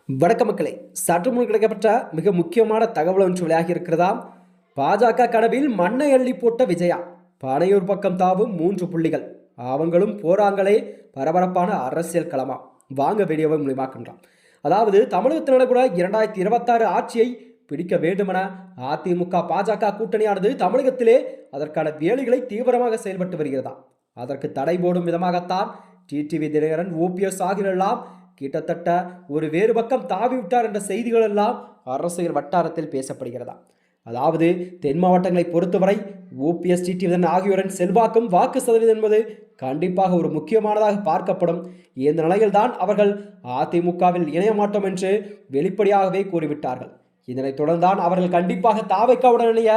வணக்க மக்களே, சற்று முன் கிடைக்கப்பட்ட மிக முக்கியமான தகவல் ஒன்று வெளியாகி இருக்கிறதா. பாஜக கனவில் மண்ணை அள்ளி போட்ட விஜயா, பனையூர் பக்கம் தாவும் 3 புள்ளிகள், அவங்களும் போறாங்களே, பரபரப்பான அரசியல் களமா. வாங்க வீடியோவை மூலியமாக்கின்றோம். அதாவது தமிழகத்தில் கூட 2026 ஆட்சியை பிடிக்க வேண்டுமென அதிமுக பாஜக கூட்டணியானது தமிழகத்திலே அதற்கான வேலைகளை தீவிரமாக செயல்பட்டு வருகிறதா. அதற்கு தடை போடும் விதமாகத்தான் டிடிவி தினகரன், ஓபிஎஸ் ஆகியோரெல்லாம் கிட்டத்தட்ட ஒரு வேறு பக்கம் தாவிவிட்டார் என்ற செய்திகள் எல்லாம் அரசியல் வட்டாரத்தில் பேசப்படுகிறதா. அதாவது தென் மாவட்டங்களை பொறுத்தவரை ஓபிஎஸ், டிடிவி ஆகியோரின் செல்வாக்கும் வாக்கு சதவீதம் என்பது கண்டிப்பாக ஒரு முக்கியமானதாக பார்க்கப்படும். இந்த நிலையில்தான் அவர்கள் அதிமுகவில் இணைய மாட்டோம் என்று வெளிப்படையாகவே கூறிவிட்டார்கள். இதனைத் தொடர்ந்தான் அவர்கள் கண்டிப்பாக தாவைக்காவுடன் இணைய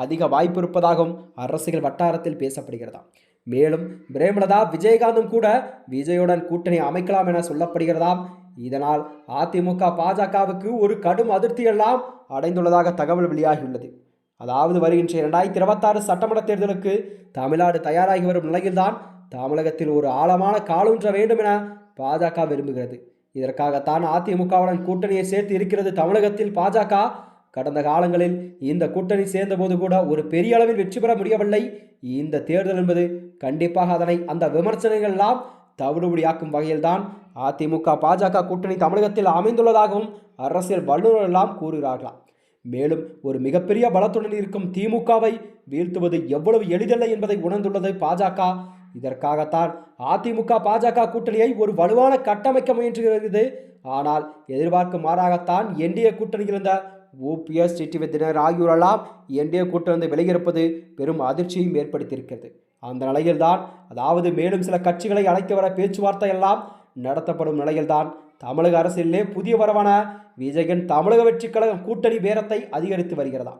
அதிக வாய்ப்பு இருப்பதாகவும் அரசியல் வட்டாரத்தில் பேசப்படுகிறதா. மேலும் பிரேமலதா, விஜயகாந்தும் கூட விஜயுடன் கூட்டணி அமைக்கலாம் என சொல்லப்படுகிறதாம். இதனால் அதிமுக பாஜகவுக்கு ஒரு கடும் அதிருப்தியெல்லாம் அடைந்துள்ளதாக தகவல் வெளியாகியுள்ளது. அதாவது வருகின்ற 2026 சட்டமன்ற தேர்தலுக்கு தமிழ்நாடு தயாராகி வரும் நிலையில்தான் தமிழகத்தில் ஒரு ஆழமான காலூன்ற வேண்டும் என பாஜக விரும்புகிறது. இதற்காகத்தான் அதிமுகவுடன் கூட்டணியை சேர்த்து இருக்கிறது தமிழகத்தில் பாஜக. கடந்த காலங்களில் இந்த கூட்டணி சேர்ந்தபோது கூட ஒரு பெரிய அளவில் வெற்றி பெற முடியவில்லை. இந்த தேர்தல் என்பது கண்டிப்பாக அந்த விமர்சனங்கள் எல்லாம் தவிடுபடியாக்கும் வகையில்தான் அதிமுக பாஜக கூட்டணி தமிழகத்தில் அமைந்துள்ளதாகவும் அரசியல் வல்லுநர்கள் எல்லாம் கூறுகிறார்களாம். மேலும் ஒரு மிகப்பெரிய பலத்துடன் இருக்கும் திமுகவை வீழ்த்துவது எவ்வளவு எளிதல்ல என்பதை உணர்ந்துள்ளது பாஜக. இதற்காகத்தான் அதிமுக பாஜக கூட்டணியை ஒரு வலுவான கட்டமைக்க முயன்றுகிறது. ஆனால் எதிர்பார்க்கும் மாறாகத்தான் என்டிஏ கூட்டணியில் இருந்த ஓபிஎஸ், டிடிவி தினகரன் ஆகியோரெல்லாம் என்டிஏ கூட்டணி விலகியிருப்பது பெரும் அதிர்ச்சியையும் ஏற்படுத்தியிருக்கிறது. அந்த நிலையில்தான், அதாவது மேலும் சில கட்சிகளை அழைத்து வர பேச்சுவார்த்தை எல்லாம் நடத்தப்படும் நிலையில்தான் தமிழக அரசியலிலே புதிய வரவான விஜயன் தமிழக வெற்றி கழகம் கூட்டணி பேரத்தை அதிகரித்து வருகிறதா.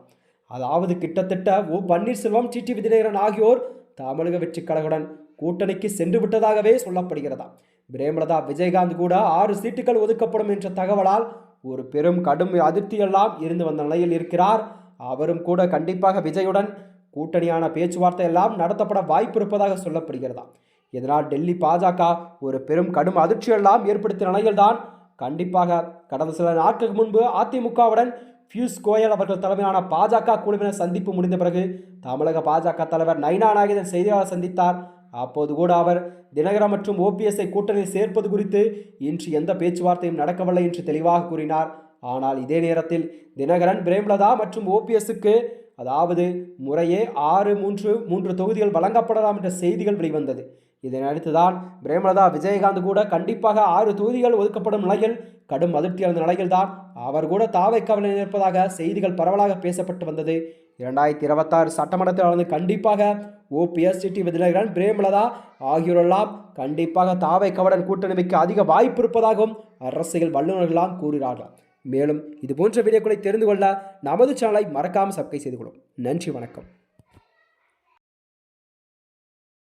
அதாவது கிட்டத்தட்ட பன்னீர்செல்வம், டிடிவி தினகரன் ஆகியோர் தமிழக வெற்றி கழகத்துடன் கூட்டணிக்கு சென்று விட்டதாகவே சொல்லப்படுகிறதா. பிரேமலதா, விஜயகாந்த் கூட 6 சீட்டுகள் ஒதுக்கப்படும் என்ற தகவலால் ஒரு பெரும் கடும் அதிருப்தியெல்லாம் இருந்து வந்த நிலையில் இருக்கிறார். அவரும் கூட கண்டிப்பாக விஜயுடன் கூட்டணியான பேச்சுவார்த்தை எல்லாம் நடத்தப்பட வாய்ப்பு இருப்பதாக சொல்லப்படுகிறதா. இதனால் டெல்லி பாஜக ஒரு பெரும் கடும் அதிர்ச்சியெல்லாம் ஏற்படுத்திய நிலையில்தான் கண்டிப்பாக கடந்த சில நாட்களுக்கு முன்பு அதிமுகவுடன் பியூஷ் கோயல் அவர்கள் தலைமையிலான பாஜக குழுவினர் சந்திப்பு முடிந்த பிறகு தமிழக பாஜக தலைவர் நைனா நாகேந்திரன் செய்தியாளர் சந்தித்தார். அப்போது கூட அவர் தினகரன் மற்றும் ஓபிஎஸ்ஐ கூட்டணியில் சேர்ப்பது குறித்து இன்று எந்த பேச்சுவார்த்தையும் நடக்கவில்லை என்று தெளிவாக கூறினார். ஆனால் இதே நேரத்தில் தினகரன், பிரேமலதா மற்றும் ஓபிஎஸ்க்கு அதாவது முறையே 6-3 தொகுதிகள் வழங்கப்படலாம் என்ற செய்திகள் வெளிவந்தது. இதனையடுத்துதான் பிரேமலதா, விஜயகாந்த் கூட கண்டிப்பாக 6 தொகுதிகள் ஒதுக்கப்படும் நிலையில் கடும் அதிருப்தி அடைந்த நிலையில்தான் அவர் கூட தாவைக்காவில் இருப்பதாக செய்திகள் பரவலாக பேசப்பட்டு வந்தது. 2026 சட்டமன்றத்தில் கண்டிப்பாக ஓபிஎஸ், டிடிவி தினகரன், பிரேமலதா ஆகியோரெல்லாம் கண்டிப்பாக தாவைக்காவுடன் கூட்டணி வைக்க அதிக வாய்ப்பு இருப்பதாகவும் அரசியல் வல்லுநர்களாம் கூறுகிறார்கள். மேலும் இது போன்ற வீடியோக்களை தெரிந்து கொள்ள நமது சேனலை மறக்காமல் சப்ஸ்கிரைப் செய்து கொள்ளும். நன்றி, வணக்கம்.